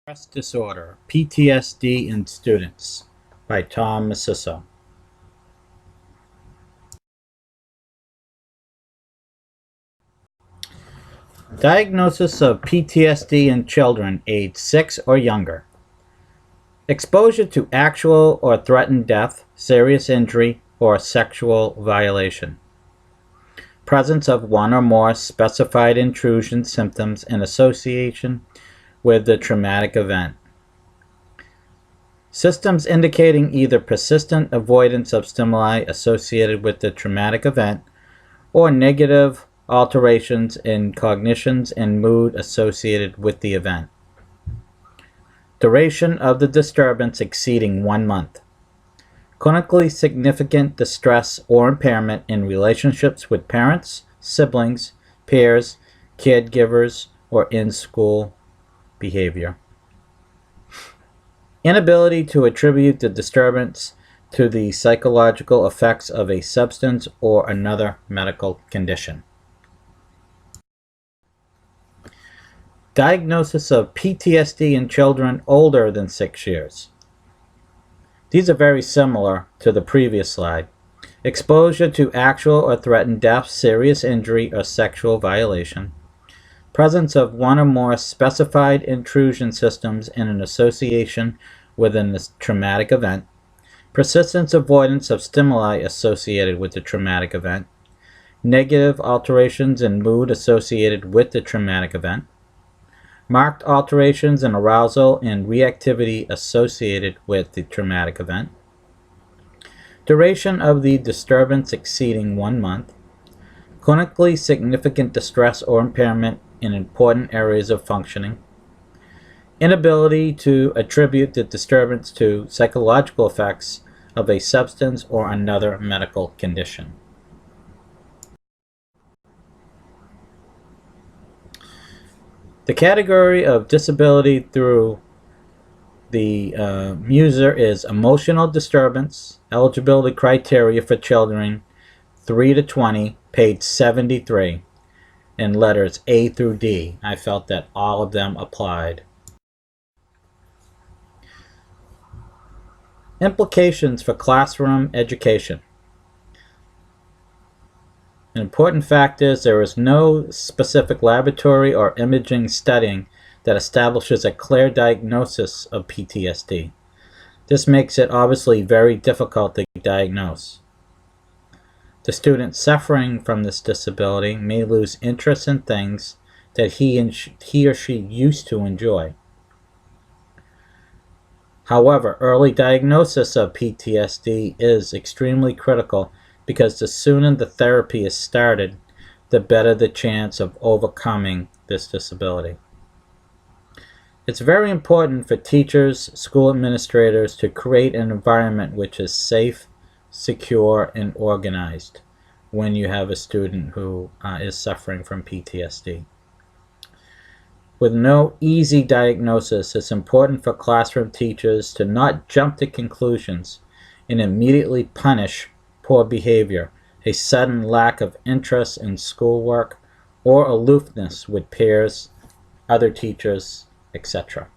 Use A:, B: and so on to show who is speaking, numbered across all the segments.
A: Stress Disorder, PTSD in Students by Tom Masiso. Diagnosis of PTSD in children aged 6 or younger. Exposure to actual or threatened death, serious injury, or sexual violation. Presence of one or more specified intrusion symptoms in association with the traumatic event. Systems indicating either persistent avoidance of stimuli associated with the traumatic event or negative alterations in cognitions and mood associated with the event. Duration of the disturbance exceeding 1 month. Clinically significant distress or impairment in relationships with parents, siblings, peers, caregivers, or in-school behavior. Inability to attribute the disturbance to the psychological effects of a substance or another medical condition. Diagnosis of PTSD in children older than 6 years. These are very similar to the previous slide. Exposure to actual or threatened death, serious injury, or sexual violation. Presence of one or more specified intrusion systems in an association with a traumatic event. Persistent avoidance of stimuli associated with the traumatic event. Negative alterations in mood associated with the traumatic event. Marked alterations in arousal and reactivity associated with the traumatic event. Duration of the disturbance exceeding 1 month. Clinically significant distress or impairment in important areas of functioning. Inability to attribute the disturbance to psychological effects of a substance or another medical condition. The category of disability through the Muser is emotional disturbance, eligibility criteria for children 3 to 20, page 73, in letters A through D. I felt that all of them applied. Implications for classroom education. An important fact is there is no specific laboratory or imaging studying that establishes a clear diagnosis of PTSD. This makes it obviously very difficult to diagnose. The student suffering from this disability may lose interest in things that he or she used to enjoy. However, early diagnosis of PTSD is extremely critical because the sooner the therapy is started, the better the chance of overcoming this disability. It's very important for teachers, school administrators to create an environment which is safe, secure, and organized when you have a student who is suffering from PTSD. With no easy diagnosis, it's important for classroom teachers to not jump to conclusions and immediately punish poor behavior, a sudden lack of interest in schoolwork, or aloofness with peers, other teachers, etc.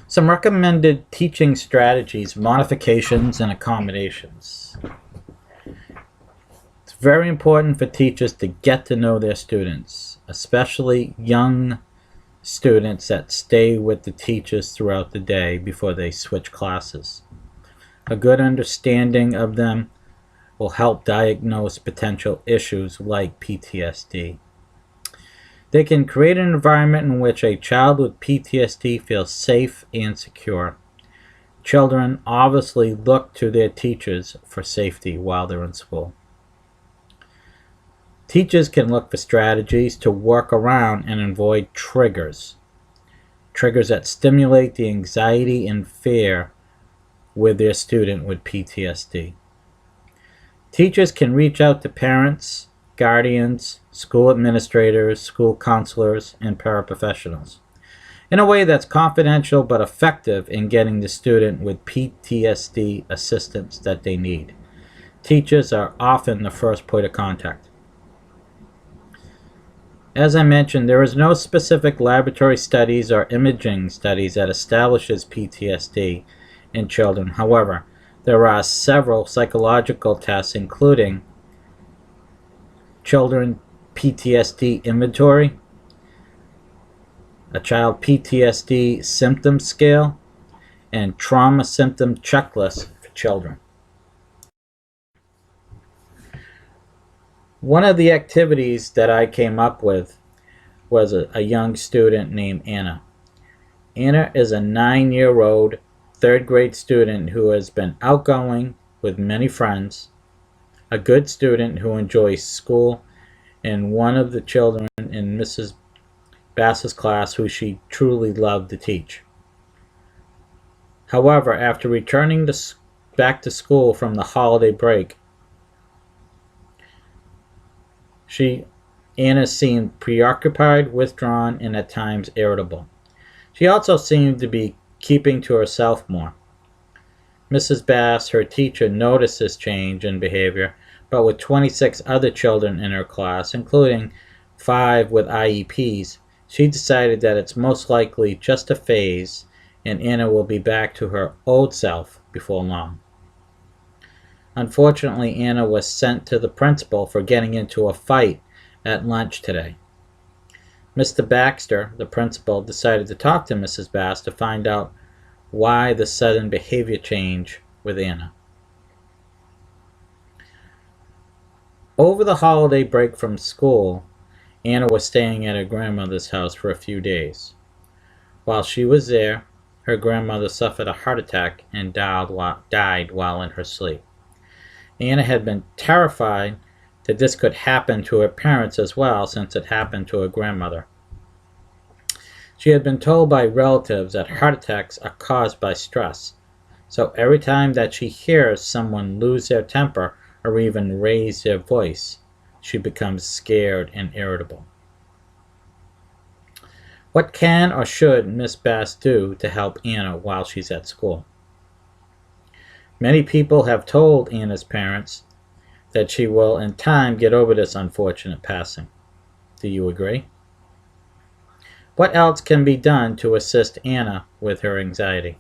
A: Some recommended teaching strategies, modifications, and accommodations. It's very important for teachers to get to know their students, especially young students that stay with the teachers throughout the day before they switch classes. A good understanding of them will help diagnose potential issues like PTSD. They can create an environment in which a child with PTSD feels safe and secure. Children obviously look to their teachers for safety while they're in school. Teachers can look for strategies to work around and avoid triggers. Triggers that stimulate the anxiety and fear with their student with PTSD. Teachers can reach out to parents, guardians, school administrators, school counselors, and paraprofessionals in a way that's confidential but effective in getting the student with PTSD assistance that they need. Teachers are often the first point of contact. As I mentioned, there is no specific laboratory studies or imaging studies that establishes PTSD in children. However, there are several psychological tests, including Children PTSD Inventory, a Child PTSD Symptom Scale, and Trauma Symptom Checklist for children. One of the activities that I came up with was a young student named Anna. Anna is a 9-year-old third grade student who has been outgoing with many friends, a good student who enjoys school, and one of the children in Mrs. Bass's class who she truly loved to teach. However, after returning back to school from the holiday break, Anna seemed preoccupied, withdrawn, and at times irritable. She also seemed to be keeping to herself more. Mrs. Bass, her teacher, noticed this change in behavior, but with 26 other children in her class, including 5 with IEPs, she decided that it's most likely just a phase and Anna will be back to her old self before long. Unfortunately, Anna was sent to the principal for getting into a fight at lunch today. Mr. Baxter, the principal, decided to talk to Mrs. Bass to find out why the sudden behavior change with Anna. Over the holiday break from school, Anna was staying at her grandmother's house for a few days. While she was there, her grandmother suffered a heart attack and died while in her sleep. Anna had been terrified that this could happen to her parents as well, since it happened to her grandmother. She had been told by relatives that heart attacks are caused by stress, so every time that she hears someone lose their temper or even raise their voice, she becomes scared and irritable. What can or should Miss Bass do to help Anna while she's at school? Many people have told Anna's parents that she will in time get over this unfortunate passing. Do you agree? What else can be done to assist Anna with her anxiety?